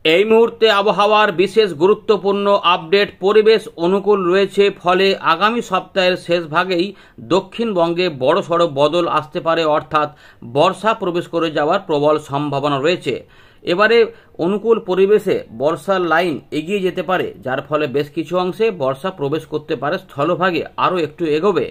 এই মুহূর্তে আবহাওয়ার বিশেষ গুরুত্বপূর্ণ আপডেট পরিবেশ অনুকূল রয়েছে, ফলে আগামী সপ্তাহের শেষ ভাগেই দক্ষিণবঙ্গে বড়সড় বদল আসতে পারে, অর্থাৎ বর্ষা প্রবেশ করে যাওয়ার প্রবল সম্ভাবনা রয়েছে। এবারে অনুকূল পরিবেশে বর্ষার লাইন এগিয়ে যেতে পারে, যার ফলে বেশ কিছু অংশে বর্ষা প্রবেশ করতে পারে, স্থলভাগে আরও একটু এগোবে।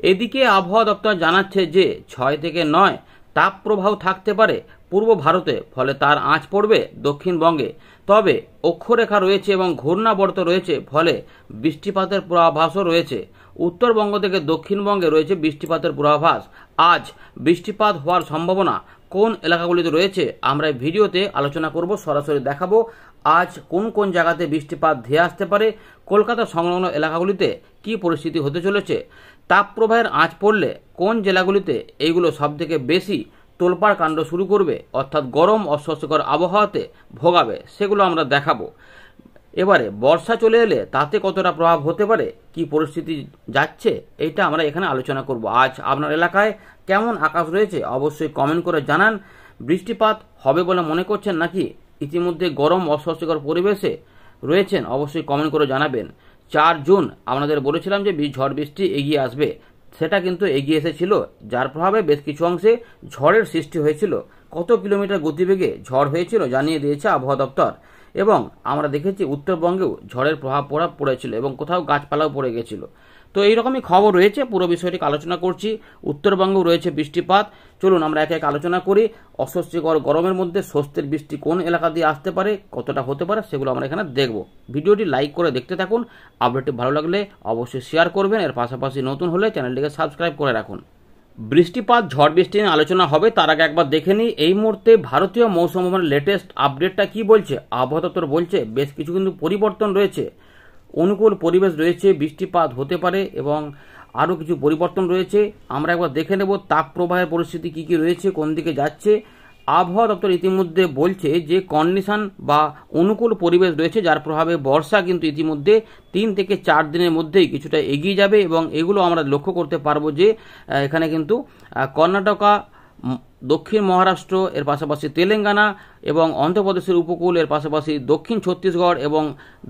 এদিকে আবহাওয়া দপ্তর জানাচ্ছে যে 6 থেকে 9 তাপপ্রবাহ থাকতে পারে পূর্ব ভারতে, ফলে তার আঁচ পড়বে দক্ষিণবঙ্গে। তবে অক্ষরেখা রয়েছে এবং ঘূর্ণাবর্ত রয়েছে, ফলে বৃষ্টিপাতের পূর্বাভাসও রয়েছে। উত্তরবঙ্গ থেকে দক্ষিণবঙ্গে রয়েছে বৃষ্টিপাতের পূর্বাভাস। আজ বৃষ্টিপাত হওয়ার সম্ভাবনা কোন এলাকাগুলিতে রয়েছে আমরা এই ভিডিওতে আলোচনা করব, সরাসরি দেখাবো আজ কোন কোন জায়গাতে বৃষ্টিপাত ধেয়ে আসতে পারে, কলকাতা সংলগ্ন এলাকাগুলিতে কি পরিস্থিতি হতে চলেছে, তাপপ্রবাহের আঁচ পড়লে কোন জেলাগুলিতে এইগুলো সবথেকে বেশি তোলপাড় কাণ্ড শুরু করবে, অর্থাৎ গরম অস্বস্তিকর আবহাওয়াতে ভোগাবে, সেগুলো আমরা দেখাবো। এবারে বর্ষা চলে এলে তাতে কতটা প্রভাব হতে পারে, কি পরিস্থিতি যাচ্ছে, এইটা আমরা এখানে আলোচনা করব। আজ আপনার এলাকায় কেমন আকাশ রয়েছে অবশ্যই কমেন্ট করে জানান। বৃষ্টিপাত হবে বলে মনে করছেন নাকি ইতিমধ্যে গরম অস্বস্তিকর পরিবেশে রয়েছেন, অবশ্যই কমেন্ট করে জানাবেন। 4 জুন আপনাদের বলেছিলাম যে ঝড় বৃষ্টি এগিয়ে আসবে, সেটা কিন্তু এগিয়ে এসেছিল, যার প্রভাবে বেশ কিছু অংশে ঝড়ের সৃষ্টি হয়েছিল। কত কিলোমিটার গতিবেগে ঝড় হয়েছিল জানিয়ে দিয়েছে আবহাওয়া দপ্তর। এবং আমরা দেখেছি উত্তরবঙ্গেও ঝড়ের প্রভাব পড়েছিল এবং কোথাও গাছপালাও পড়ে গেছিল। তো এইরকমই খবর রয়েছে, পুরো বিষয়টিকে আলোচনা করছি। উত্তরবঙ্গেও রয়েছে বৃষ্টিপাত। চলুন আমরা একে এক আলোচনা করি। অস্বস্তিকর গরমের মধ্যে স্বস্তির বৃষ্টি কোন এলাকা দিয়ে আসতে পারে, কতটা হতে পারে, সেগুলো আমরা এখানে দেখব। ভিডিওটি লাইক করে দেখতে থাকুন। আপডেটটি ভালো লাগলে অবশ্যই শেয়ার করবেন। এর পাশাপাশি নতুন হলে চ্যানেলটিকে সাবস্ক্রাইব করে রাখুন। বৃষ্টিপাত ঝড় বৃষ্টি নিয়ে আলোচনা হবে, তার আগে একবার দেখে নিই এই মুহূর্তে ভারতীয় মৌসুম ভবনের লেটেস্ট আপডেটটা কি বলছে। আবহাওয়া দপ্তর বলছে বেশ কিছু কিন্তু পরিবর্তন রয়েছে, অনুকূল পরিবেশ রয়েছে, বৃষ্টিপাত হতে পারে এবং আরও কিছু পরিবর্তন রয়েছে। আমরা একবার দেখে নেব তাপপ্রবাহের পরিস্থিতি কী কী রয়েছে, কোন দিকে যাচ্ছে। আবহাওয়া দপ্তর ইতিমধ্যে বলছে যে কন্ডিশন বা অনুকূল পরিবেশ রয়েছে, যার প্রভাবে বর্ষা কিন্তু ইতিমধ্যে 3 থেকে 4 দিনের মধ্যেই কিছুটা এগিয়ে যাবে। এবং এগুলো আমরা লক্ষ্য করতে পারবো যে এখানে কিন্তু কর্ণাটকা, দক্ষিণ মহারাষ্ট্র, এর পাশাপাশি তেলেঙ্গানা এবং অন্ধ্রপ্রদেশের উপকূল, এর পাশাপাশি দক্ষিণ ছত্তিশগড় এবং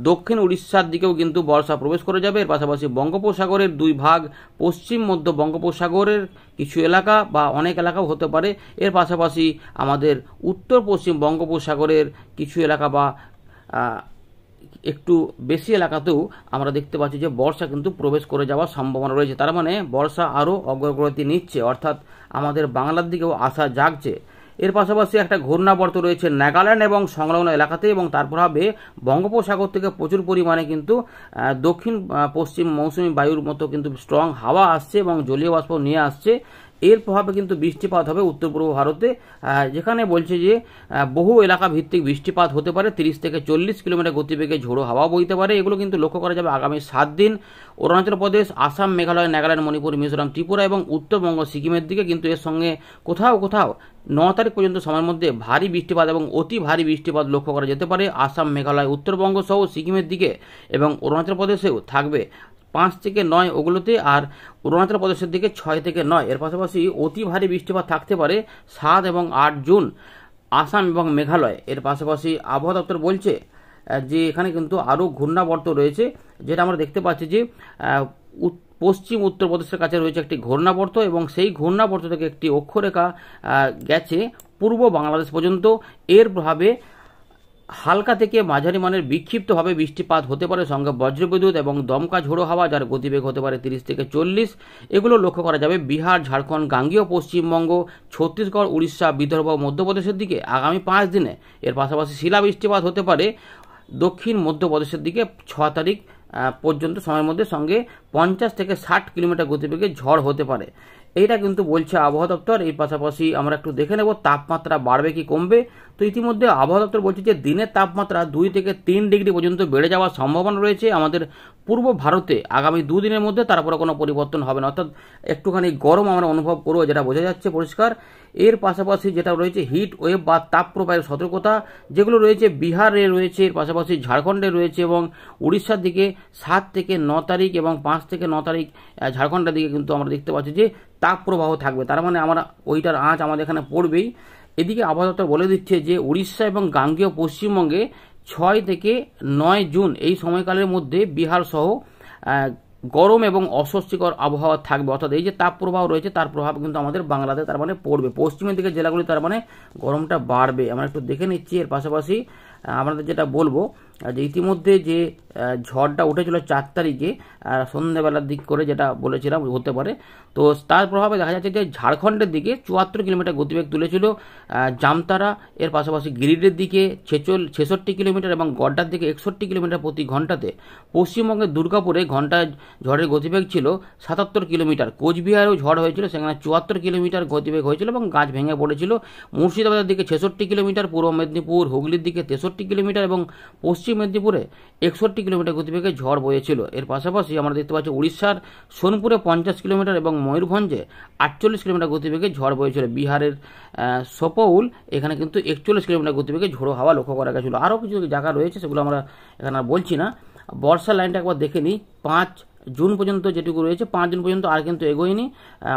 দক্ষিণ উড়িষ্যার দিকেও কিন্তু বর্ষা প্রবেশ করে যাবে। এর পাশাপাশি বঙ্গোপসাগরের 2 ভাগ, পশ্চিম মধ্য বঙ্গোপসাগরের কিছু এলাকা বা অনেক এলাকাও হতে পারে। এর পাশাপাশি আমাদের উত্তর পশ্চিম বঙ্গোপসাগরের কিছু এলাকা বা একটু বেশি এলাকাতেও আমরা দেখতে পাচ্ছি যে বর্ষা কিন্তু প্রবেশ করে যাওয়ার সম্ভাবনা রয়েছে। তার মানে বর্ষা আরও অগ্রগতি নিচ্ছে, অর্থাৎ আমাদের বাংলার দিকেও আশা জাগছে। এর পাশাপাশি একটা ঘূর্ণাবর্ত রয়েছে নাগাল্যান্ড এবং সংলগ্ন এলাকাতে, এবং তার প্রভাবে বঙ্গোপসাগর থেকে প্রচুর পরিমাণে কিন্তু দক্ষিণ পশ্চিম মৌসুমী বায়ুর মতো কিন্তু স্ট্রং হাওয়া আসছে এবং জলীয় বাষ্প নিয়ে আসছে। এর প্রভাবে কিন্তু বৃষ্টিপাত হবে উত্তর পূর্ব ভারতে, যেখানে বলছে যে বহু এলাকা ভিত্তিক বৃষ্টিপাত হতে পারে। 30 থেকে 40 কিলোমিটার গতিবেগে ঝোড়ো হাওয়া বইতে পারে। এগুলো কিন্তু লক্ষ্য করা যাবে আগামী 7 দিন। অরুণাচল প্রদেশ, আসাম, মেঘালয়, নাগাল্যান্ড, মণিপুর, মিজোরাম, ত্রিপুরা এবং উত্তরবঙ্গ সিকিমের দিকে কিন্তু এর সঙ্গে কোথাও কোথাও 9 তারিখ পর্যন্ত সময়ের মধ্যে ভারী বৃষ্টিপাত এবং অতি ভারী বৃষ্টিপাত লক্ষ্য করা যেতে পারে। আসাম, মেঘালয়, উত্তরবঙ্গ সহ সিকিমের দিকে এবং অরুণাচল প্রদেশেও থাকবে 5 থেকে 9 ওগুলোতে, আর অরুণাচল প্রদেশের দিকে 6 থেকে 9। এর পাশাপাশি অতি ভারী বৃষ্টিপাত থাকতে পারে 7 এবং 8 জুন আসাম এবং মেঘালয়। এর পাশাপাশি আবহাওয়া দপ্তর বলছে যে এখানে কিন্তু আরও ঘূর্ণাবর্ত রয়েছে, যেটা আমরা দেখতে পাচ্ছি যে পশ্চিম উত্তরপ্রদেশের কাছে রয়েছে একটি ঘূর্ণাবর্ত এবং সেই ঘূর্ণাবর্ত থেকে একটি অক্ষরেখা গেছে পূর্ব বাংলাদেশ পর্যন্ত। এর প্রভাবে হালকা থেকে মাঝারি মানের বিক্ষিপ্তভাবে বৃষ্টিপাত হতে পারে, সঙ্গে বজ্রবিদ্যুৎ এবং দমকা ঝোড়ো হাওয়া, যার গতিবেগ হতে পারে 30 থেকে 40। এগুলো লক্ষ্য করা যাবে বিহার, ঝাড়খণ্ড, গাঙ্গেয় পশ্চিমবঙ্গ, ছত্তিশগড়, উড়িষ্যা, বিদর্ভ, মধ্যপ্রদেশের দিকে আগামী 5 দিনে। এর পাশাপাশি শিলা বৃষ্টিপাত হতে পারে দক্ষিণ মধ্যপ্রদেশের দিকে 6 তারিখ পর্যন্ত সময়ের মধ্যে, সঙ্গে 50 থেকে 60 কিলোমিটার গতিবেগে ঝড় হতে পারে। এইটা কিন্তু বলছে আবহাওয়া দপ্তর। এর পাশাপাশি আমরা একটু দেখে নেব তাপমাত্রা বাড়বে কি কমবে। তো ইতিমধ্যে আবহাওয়া দপ্তর বলছে যে দিনের তাপমাত্রা 2 থেকে 3 ডিগ্রি পর্যন্ত বেড়ে যাওয়ার সম্ভাবনা রয়েছে আমাদের পূর্ব ভারতে আগামী 2 দিনের মধ্যে। তারপরে কোনো পরিবর্তন হবে না, অর্থাৎ একটুখানি গরম আমরা অনুভব করবো, যেটা বোঝা যাচ্ছে পরিষ্কার। এর পাশাপাশি যেটা রয়েছে হিট ওয়েভ বা তাপপ্রবাহের সতর্কতা যেগুলো রয়েছে বিহারে রয়েছে, এর পাশাপাশি ঝাড়খণ্ডে রয়েছে এবং উড়িষ্যার দিকে 7 থেকে 9 তারিখ এবং 5 থেকে 9 তারিখ ঝাড়খণ্ডের দিকে কিন্তু আমরা দেখতে পাচ্ছি যে তাপপ্রবাহ থাকবে। তার মানে আমরা ওইটার আঁচ আমাদের এখানে পড়বেই। এদিকে আবহাওয়া দপ্তর বলে দিচ্ছে যে উড়িষ্যা এবং গাঙ্গেয় পশ্চিমবঙ্গে 6 থেকে 9 জুন এই সময়কালের মধ্যে বিহার সহ গরম এবং অস্বস্তিকর আবহাওয়া থাকবে। অর্থাৎ এই যে তাপ প্রবাহ রয়েছে তার প্রভাব কিন্তু আমাদের বাংলাতে তার মানে পড়বে। পশ্চিমের দিকে জেলাগুলি তার মানে গরমটা বাড়বে। আমরা একটু দেখে নিচ্ছি। এর পাশাপাশি আপনাদের যেটা বলবো যে ইতিমধ্যে যে ঝড়টা উঠেছিল 4 তারিখে সন্ধ্যাবেলার দিক করে, যেটা বলেছিলাম হতে পারে, তো তার প্রভাবে দেখা যাচ্ছে যে ঝাড়খণ্ডের দিকে 74 কিলোমিটার গতিবেগ তুলেছিল জামতারা। এর পাশাপাশি গিরিডির দিকে 66 কিলোমিটার এবং গড্ডার দিকে 61 কিলোমিটার প্রতি ঘন্টাতে। পশ্চিমবঙ্গের দুর্গাপুরে ঘন্টায় ঝড়ের গতিবেগ ছিল 77 কিলোমিটার। কোচবিহারেও ঝড় হয়েছিল, সেখানে 74 কিলোমিটার গতিবেগ হয়েছিল এবং গাছ ভেঙে পড়েছিল। মুর্শিদাবাদের দিকে 66 কিলোমিটার, পূর্ব মেদিনীপুর হুগলির দিকে 63 কিলোমিটার এবং পশ্চিম মেদিনীপুরে 61 কিলোমিটার গতিবেগে ঝড় বয়েছিল। এর পাশাপাশি আমরা দেখতে পাচ্ছি উড়িষ্যার সোনপুরে 50 কিলোমিটার এবং ময়ূরভঞ্জে 48 কিলোমিটার গতিবেগে ঝড় বয়েছিল। বিহারের সপৌল এখানে কিন্তু 41 কিলোমিটার গতিবেগে ঝোড়ো হাওয়া লক্ষ্য করা গেছিল। আরও কিছু জায়গা রয়েছে, সেগুলো আমরা এখানে আর বলছি না। বর্ষার লাইনটা একবার দেখে নিই। 5 জুন পর্যন্ত যেটুকু রয়েছে, 5 জুন পর্যন্ত আর কিন্তু এগোয়নি।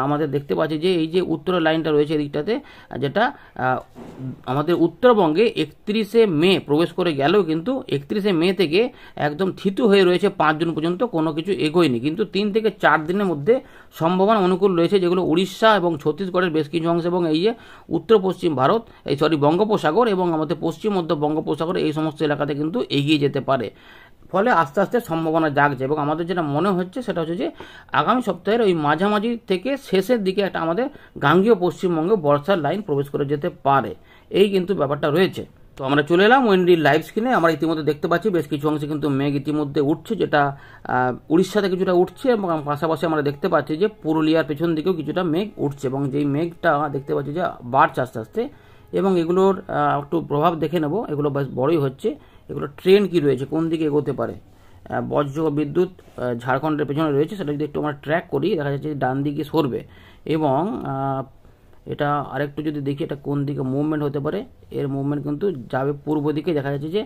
আমাদের দেখতে পাচ্ছি যে এই যে উত্তরের লাইনটা রয়েছে এদিকটাতে, যেটা আমাদের উত্তরবঙ্গে 31শে মে প্রবেশ করে গেলেও কিন্তু 31শে মে থেকে একদম থিতু হয়ে রয়েছে 5 জুন পর্যন্ত, কোনো কিছু এগোয়নি। কিন্তু 3 থেকে 4 দিনের মধ্যে সম্ভাবনা অনুকূল রয়েছে, যেগুলো উড়িষ্যা এবং ছত্তিশগড়ের বেশ কিছু অংশ এবং এই যে উত্তর পশ্চিম ভারত, বঙ্গোপসাগর এবং আমাদের পশ্চিম মধ্য বঙ্গোপসাগর, এই সমস্ত এলাকাতে কিন্তু এগিয়ে যেতে পারে। ফলে আস্তে আস্তে সম্ভাবনা জাগছে এবং আমাদের যেটা মনে হচ্ছে সেটা হচ্ছে যে আগামী সপ্তাহের ওই মাঝামাঝি থেকে শেষের দিকে একটা আমাদের গাঙ্গেয় পশ্চিমবঙ্গে বর্ষার লাইন প্রবেশ করে যেতে পারে, এই কিন্তু ব্যাপারটা রয়েছে। তো আমরা চলে এলাম উইন্ডির লাইভ স্ক্রিনে। আমরা ইতিমধ্যে দেখতে পাচ্ছি বেশ কিছু অংশে কিন্তু মেঘ ইতিমধ্যে উঠছে, যেটা উড়িষ্যাতে কিছুটা উঠছে এবং পাশাপাশি আমরা দেখতে পাচ্ছি যে পুরুলিয়ার পেছন দিকেও কিছুটা মেঘ উঠছে এবং যেই মেঘটা দেখতে পাচ্ছি যে বাড়ছে আস্তে আস্তে। এবং এগুলোর একটু প্রভাব দেখে নেব, এগুলো বেশ বড়ই হচ্ছে। এগুলো ট্রেন কি রয়েছে, কোন দিকে এগোতে পারে। বজ্র বিদ্যুৎ ঝাড়খণ্ডের পেছনে রয়েছে, সেটা যদি একটু আমরা ট্র্যাক করি দেখা যাচ্ছে ডান দিকে সরবে এবং এটা আরেকটু যদি দেখি এটা কোন দিকে মুভমেন্ট হতে পারে। এর মুভমেন্ট কিন্তু যাবে পূর্ব দিকে, দেখা যাচ্ছে যে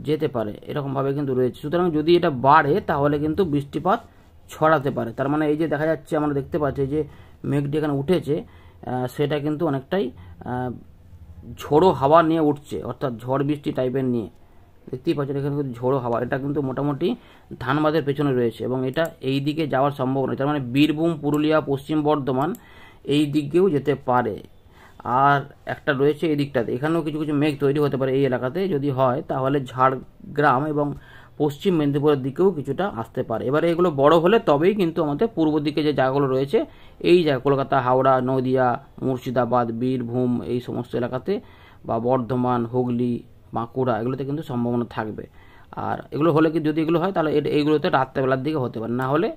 যেতে পারে এরকমভাবে কিন্তু রয়েছে। সুতরাং যদি এটা বাড়ে তাহলে কিন্তু বৃষ্টিপাত ছড়াতে পারে। তার মানে এই যে দেখা যাচ্ছে, আমরা দেখতে পাচ্ছি যে মেঘটি এখানে উঠেছে, সেটা কিন্তু অনেকটাই ঝোড়ো হাওয়া নিয়ে উঠছে, অর্থাৎ ঝড় বৃষ্টি টাইপের নিয়ে। দেখতেই পাচ্ছেন এখানে কিন্তু ঝোড়ো হাওয়া, এটা কিন্তু মোটামুটি ধানবাদের পেছনে রয়েছে এবং এটা এই দিকে যাওয়ার সম্ভাবনা। তার মানে বীরভূম, পুরুলিয়া, পশ্চিম বর্ধমান এই দিকেও যেতে পারে। আর একটা রয়েছে এই দিকটাতে, এখানেও কিছু কিছু মেঘ তৈরি হতে পারে এই এলাকাতে। যদি হয় তাহলে ঝাড়গ্রাম এবং পশ্চিম মেদিনীপুরের দিকেও কিছুটা আসতে পারে। এবারে এগুলো বড় হলে তবেই কিন্তু আমাদের পূর্ব দিকে যে জায়গাগুলো রয়েছে, এই জায়গা কলকাতা, হাওড়া, নদিয়া, মুর্শিদাবাদ, বীরভূম এই সমস্ত এলাকাতে বা বর্ধমান, হুগলি, বাঁকুড়া এগুলোতে কিন্তু সম্ভাবনা থাকবে। আর এগুলো হলে কি, যদি এগুলো হয় তাহলে এইগুলোতে রাত্রেবেলার দিকে হতে পারে, না হলে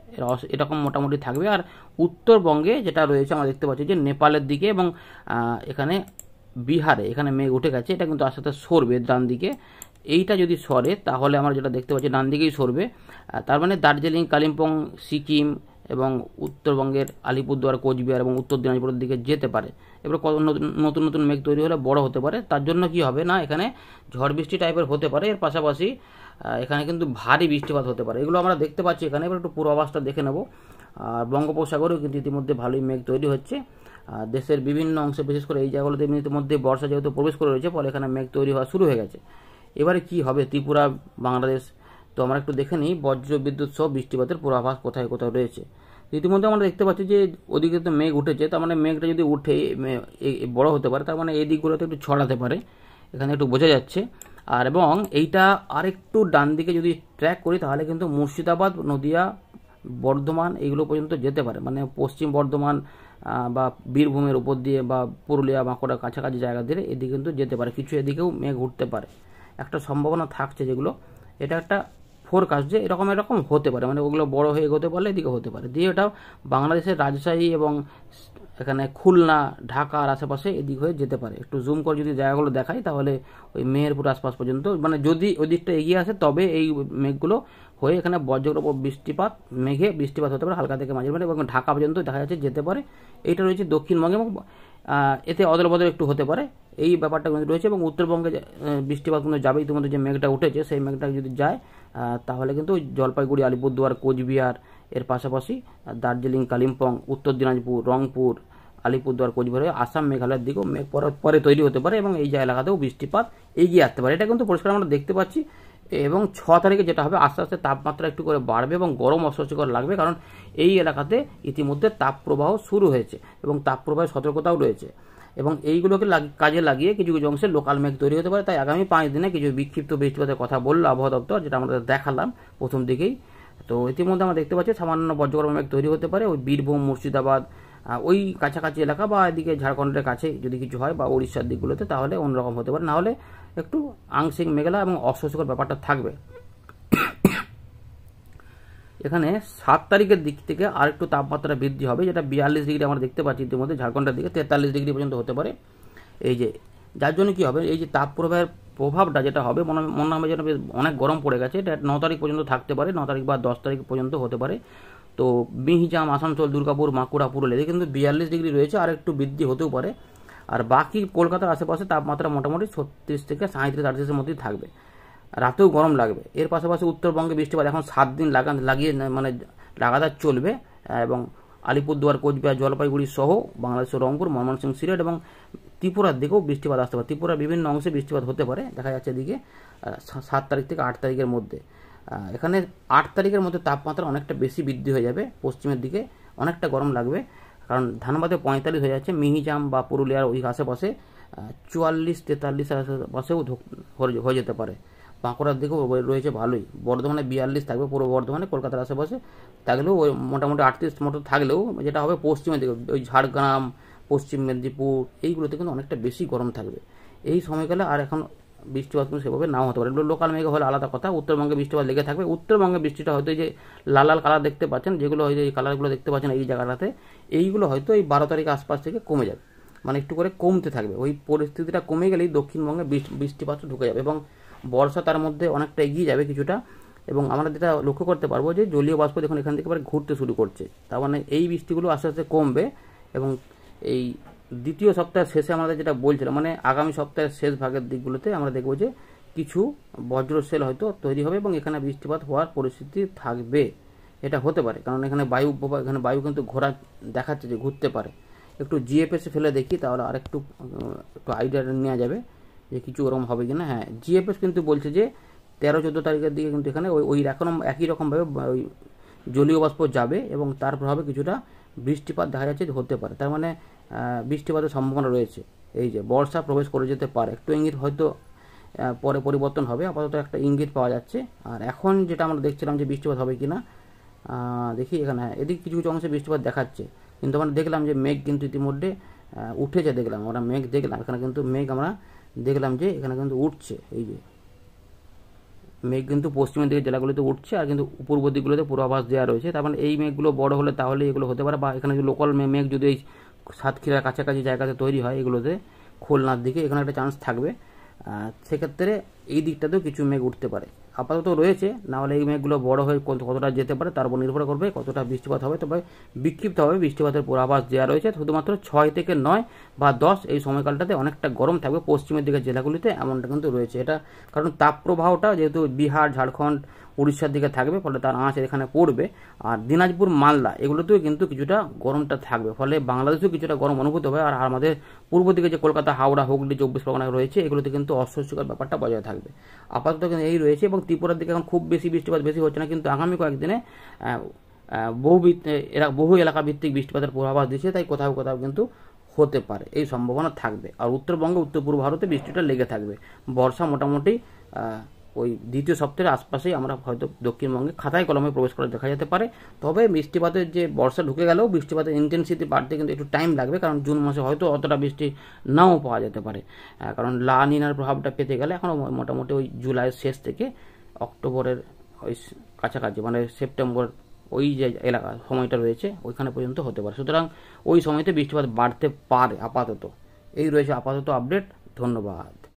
এরকম মোটামুটি থাকবে। আর উত্তরবঙ্গে যেটা রয়েছে আমরা দেখতে পাচ্ছি যে নেপালের দিকে এবং এখানে বিহারে এখানে মেঘ উঠে গেছে, এটা কিন্তু আস্তে আস্তে সরবে ডান দিকে। এইটা যদি সরে তাহলে আমরা যেটা দেখতে পাচ্ছি ডান দিকেই সরবে। তার মানে দার্জিলিং, কালিম্পং, সিকিম এবং উত্তরবঙ্গের আলিপুরদুয়ার, কোচবিহার এবং উত্তর দিনাজপুরের দিকে যেতে পারে। এবার নতুন নতুন মেঘ তৈরি হলে বড় হতে পারে। তার জন্য কি হবে না, এখানে ঝড় বৃষ্টি টাইপের হতে পারে। এর পাশাপাশি এখানে কিন্তু ভারী বৃষ্টিপাত হতে পারে, এগুলো আমরা দেখতে পাচ্ছি এখানে। এবার একটু পূর্বাভাসটা দেখে নেব। আর বঙ্গোপসাগরেও কিন্তু ইতিমধ্যে ভালোই মেঘ তৈরি হচ্ছে। দেশের বিভিন্ন অংশে, বিশেষ করে এই জায়গাগুলোতে ইতিমধ্যে বর্ষা যেহেতু প্রবেশ করে রয়েছে, ফলে এখানে মেঘ তৈরি হওয়া শুরু হয়ে গেছে। এবারে কি হবে ত্রিপুরা, বাংলাদেশ, তো আমরা একটু দেখে নিই বজ্র বিদ্যুৎ সহ বৃষ্টিপাতের পূর্বাভাস কোথায় কোথায় রয়েছে। ইতিমধ্যে আমরা দেখতে পাচ্ছি যে ওদিকে তো মেঘ উঠেছে, তার মানে মেঘটা যদি উঠে বড় হতে পারে, তার মানে এই দিকগুলোতে একটু ছড়াতে পারে, এখানে একটু বোঝা যাচ্ছে। আর এবং এইটা আরেকটু ডান দিকে যদি ট্র্যাক করি তাহলে কিন্তু মুর্শিদাবাদ, নদিয়া, বর্ধমান এইগুলো পর্যন্ত যেতে পারে। মানে পশ্চিম বর্ধমান বা বীরভূমের উপর দিয়ে বা পুরুলিয়া, বাঁকুড়া কাছাকাছি জায়গা দিয়ে এদিকে কিন্তু যেতে পারে। কিছু এদিকেও মেঘ উঠতে পারে, একটা সম্ভাবনা থাকছে। যেগুলো এটা একটা ফোরকাস্ট যে এরকম হতে পারে, মানে ওগুলো বড় হয়ে এগোতে পারলে এদিকে হতে পারে। দিয়ে এটা বাংলাদেশের রাজশাহী এবং এখানে খুলনা, ঢাকার আশেপাশে এদিক হয়ে যেতে পারে। একটু জুম করে যদি জায়গাগুলো দেখাই তাহলে ওই মেহেরপুর আশপাশ পর্যন্ত, মানে যদি ওই দিকটা এগিয়ে আসে তবে এই মেঘগুলো হয়ে এখানে বজ্রের উপর মেঘে বৃষ্টিপাত হতে পারে হালকা থেকে মাঝারি, এবং ঢাকা পর্যন্ত দেখা যাচ্ছে যেতে পারে। এইটা রয়েছে দক্ষিণবঙ্গে এবং এতে অদল বদল একটু হতে পারে, এই ব্যাপারটা কিন্তু রয়েছে। এবং উত্তরবঙ্গে বৃষ্টিপাত কিন্তু যাবে, ইতিমধ্যে যে মেঘটা উঠেছে সেই মেঘটা যদি যায় তাহলে কিন্তু জলপাইগুড়ি, আলিপুরদুয়ার, কোচবিহার এর পাশাপাশি দার্জিলিং, কালিম্পং, উত্তর দিনাজপুর, রংপুর, আলিপুরদুয়ার কোচবিহার আসাম মেঘালয়ের দিকেও মেঘ পরে তৈরি হতে পারে এবং এই যে এলাকাতেও বৃষ্টিপাত এগিয়ে আসতে পারে। এটা কিন্তু পরিষ্কার আমরা দেখতে পাচ্ছি। এবং 6 তারিখে যেটা হবে, আস্তে আস্তে তাপমাত্রা একটু করে বাড়বে এবং গরম অস্বস্তিকর লাগবে, কারণ এই এলাকাতে ইতিমধ্যে তাপপ্রবাহ শুরু হয়েছে এবং তাপপ্রবাহের সতর্কতাও রয়েছে। এবং এইগুলোকে কাজে লাগিয়ে কিছু কিছু অংশে লোকাল মেঘ তৈরি হতে পারে। তাই আগামী 5 দিনে কিছু বিক্ষিপ্ত বৃষ্টিপাতের কথা বললো আবহাওয়া দপ্তর, যেটা আমরা দেখালাম প্রথম দিকেই। তো ইতিমধ্যে আমরা দেখতে পাচ্ছি সামান্য বজ্রগর্ভ মেঘ তৈরি হতে পারে ওই বীরভূম, মুর্শিদাবাদ, ওই কাছাকাছি এলাকা, বা এদিকে ঝাড়খণ্ডের কাছে যদি কিছু হয়, বা উড়িষ্যার দিকগুলোতে, তাহলে অন্যরকম হতে পারে। নাহলে একটু আংশিক মেঘলা এবং অস্বস্তিকর ব্যাপারটা থাকবে। এখানে 7 তারিখের দিক থেকে আর একটু তাপমাত্রা বৃদ্ধি হবে, যেটা 42 ডিগ্রি আমরা দেখতে পাচ্ছি ইতিমধ্যে। ঝাড়খণ্ডের দিকে 43 ডিগ্রি পর্যন্ত হতে পারে। এই যে যার জন্য কি হবে, এই যে তাপপ্রবাহের প্রভাবটা যেটা হবে, মনে হবে যেন অনেক গরম পড়ে গেছে। এটা 9 তারিখ পর্যন্ত থাকতে পারে, 9 তারিখ বা 10 তারিখ পর্যন্ত হতে পারে। তো মিহিজাম, আসানসোল, দুর্গাপুর, বাঁকুড়া, পুরুলিয়া এদিকে কিন্তু 42 ডিগ্রি রয়েছে, আর একটু বৃদ্ধি হতেও পারে। আর বাকি কলকাতার আশেপাশে তাপমাত্রা মোটামুটি 36 থেকে 37-38-এর মধ্যেই থাকবে, রাতেও গরম লাগবে। এর পাশাপাশি উত্তরবঙ্গে বৃষ্টিপাত এখন 7 দিন লাগাতার চলবে এবং আলিপুরদুয়ার, কোচবিহার, জলপাইগুড়ি সহ বাংলাদেশের রংপুর, ময়মনসিংহ, সিলেট এবং ত্রিপুরার দিকেও বৃষ্টিপাত আসতে পারে। ত্রিপুরার বিভিন্ন অংশে বৃষ্টিপাত হতে পারে, দেখা যাচ্ছে এদিকে 7 তারিখ থেকে 8 তারিখের মধ্যে। এখানে 8 তারিখের মধ্যে তাপমাত্রা অনেকটা বেশি বৃদ্ধি হয়ে যাবে, পশ্চিমের দিকে অনেকটা গরম লাগবে, কারণ ধানবাদে 45 হয়ে যাচ্ছে, মিহিজাম বা পুরুলিয়ার ওই আশেপাশে 44-43 আশেপাশেও হয়ে যেতে পারে। বাঁকুড়ার দিকেও রয়েছে ভালোই, বর্ধমানে 42 থাকবে, পূর্ব বর্ধমানে, কলকাতার আশেপাশে থাকলেও ওই মোটামুটি 38 মতো থাকলেও, যেটা হবে পশ্চিমের দিকে ওই ঝাড়গ্রাম, পশ্চিম মেদিনীপুর এইগুলোতে কিন্তু অনেকটা বেশি গরম থাকবে এই সময়কালে। আর এখন বৃষ্টিপাত কিন্তু সেভাবে নাও হতে পারে, এগুলো লোকাল মেঘ হলে আলাদা কথা। উত্তরবঙ্গে বৃষ্টিপাত লেগে থাকবে। উত্তরবঙ্গে বৃষ্টিটা হয়তো এই যে লাল লাল কালার দেখতে পাচ্ছেন, যেগুলো হয়তো এই কালারগুলো দেখতে পাচ্ছেন এই জায়গাটাতে, এইগুলো হয়তো এই 12 তারিখ আশপাশ থেকে কমে যাবে, মানে একটু করে কমতে থাকবে। ওই পরিস্থিতিটা কমে গেলেই দক্ষিণবঙ্গে বৃষ্টিপাত ঢুকে যাবে এবং বর্ষা তার মধ্যে অনেকটা এগিয়ে যাবে কিছুটা। এবং আমরা যেটা লক্ষ্য করতে পারবো যে জলীয় বাষ্প দেখুন এখান থেকে ঘুরতে শুরু করছে, তার মানে এই বৃষ্টিগুলো আস্তে আস্তে কমবে। এবং এই দ্বিতীয় সপ্তাহের শেষে আমাদের যেটা বলছিলাম, মানে আগামী সপ্তাহের শেষ ভাগের দিকগুলোতে আমরা দেখবো যে কিছু বজ্রশেল হয়তো তৈরি হবে এবং এখানে বৃষ্টিপাত হওয়ার পরিস্থিতি থাকবে। এটা হতে পারে, কারণ এখানে বায়ু কিন্তু ঘোরা দেখাচ্ছে যে ঘুরতে পারে। একটু জিএফএসে ফেলে দেখি, তাহলে আর একটু আইডিয়া নেওয়া যাবে যে কিছু ওরকম হবে কিনা। হ্যাঁ, জিএফএস কিন্তু বলছে যে 13-14 তারিখের দিকে কিন্তু এখানে ওই একই রকমভাবে ওই জলীয় বাষ্প যাবে এবং তার প্রভাবে কিছুটা বৃষ্টিপাত দেখা যাচ্ছে হতে পারে। তার মানে বৃষ্টিপাতের সম্ভাবনা রয়েছে। এই যে বর্ষা প্রবেশ করে যেতে পারে, একটু ইঙ্গিত হয়তো পরে পরিবর্তন হবে, আপাতত একটা ইঙ্গিত পাওয়া যাচ্ছে। আর এখন যেটা আমরা দেখছিলাম যে বৃষ্টিপাত হবে কিনা, দেখি এখানে। হ্যাঁ, এদিকে কিছু কিছু অংশে বৃষ্টিপাত দেখাচ্ছে, কিন্তু আমরা দেখলাম যে মেঘ কিন্তু ইতিমধ্যে উঠেছে। দেখলাম আমরা মেঘ দেখলাম এখানে, কিন্তু মেঘ আমরা দেখলাম যে এখানে কিন্তু উঠছে। এই যে মেঘ কিন্তু পশ্চিমের দিকে জেলাগুলোতে উঠছে, আর কিন্তু পূর্ব দিকগুলোতে পূর্বাভাস দেওয়া রয়েছে। তার মানে এই মেঘগুলো বড় হলে তাহলে এগুলো হতে পারে, বা এখানে লোকাল মেঘ যদি এই সাতক্ষীরার কাছাকাছি জায়গাতে তৈরি হয়, এগুলোতে খুলনার দিকে এখানে একটা চান্স থাকবে। সেক্ষেত্রে এই দিকটাতেও কিছু মেঘ উঠতে পারে, আপাতত রয়েছে। না হলে এই মেঘগুলো বড় হয়ে কতটা যেতে পারে তার উপর নির্ভর করবে কতটা বৃষ্টিপাত হবে। তবে বিক্ষিপ্তভাবে বৃষ্টিপাতের পূর্বাভাস দেওয়া রয়েছে। শুধুমাত্র 6 থেকে 9 বা 10 এই সময়কালটাতে অনেকটা গরম থাকবে পশ্চিমের দিকের জেলাগুলিতে, এমনটা কিন্তু রয়েছে। এটা কারণ তাপপ্রবাহটা যেহেতু বিহার, ঝাড়খণ্ড, উড়িষ্যার দিকে থাকবে, ফলে তার আঁচ এখানে পড়বে। আর দিনাজপুর, মালদা এগুলোতেও কিন্তু কিছুটা গরমটা থাকবে, ফলে বাংলাদেশেও কিছুটা গরম অনুভূত হবে। আর আমাদের পূর্ব দিকে যে কলকাতা, হাওড়া, হুগলি, 24 পরগনা রয়েছে, এগুলোতে কিন্তু অস্বস্তিকর ব্যাপারটা বজায় থাকবে। আপাতত কিন্তু এই রয়েছে। এবং ত্রিপুরার দিকে এখন খুব বেশি বৃষ্টিপাত বেশি হচ্ছে না, কিন্তু আগামী কয়েকদিনে বহু এলাকা ভিত্তিক বৃষ্টিপাতের পূর্বাভাস দিচ্ছে, তাই কোথাও কোথাও কিন্তু হতে পারে, এই সম্ভাবনা থাকবে। আর উত্তরবঙ্গে, উত্তর পূর্ব ভারতে বৃষ্টিটা লেগে থাকবে। বর্ষা মোটামুটি ওই দ্বিতীয় সপ্তাহের আশপাশেই আমরা হয়তো দক্ষিণবঙ্গে খাতায় কলমে প্রবেশ করে দেখা যেতে পারে। তবে বৃষ্টিপাতের যে বর্ষা ঢুকে গেলেও বৃষ্টিপাতের ইন্টেন্সিটি বাড়তে কিন্তু একটু টাইম লাগবে, কারণ জুন মাসে হয়তো অতটা বৃষ্টি নাও পাওয়া যেতে পারে। কারণ লা নিনার প্রভাবটা পেতে গেলে এখনও মোটামুটি ওই জুলাইয়ের শেষ থেকে অক্টোবরের ওই কাছাকাছি, মানে সেপ্টেম্বর ওই যে এলাকা সময়টা রয়েছে ওইখানে পর্যন্ত হতে পারে। সুতরাং ওই সময়তে বৃষ্টিপাত বাড়তে পারে আপাতত। এই রয়েছে আপাতত আপডেট। ধন্যবাদ।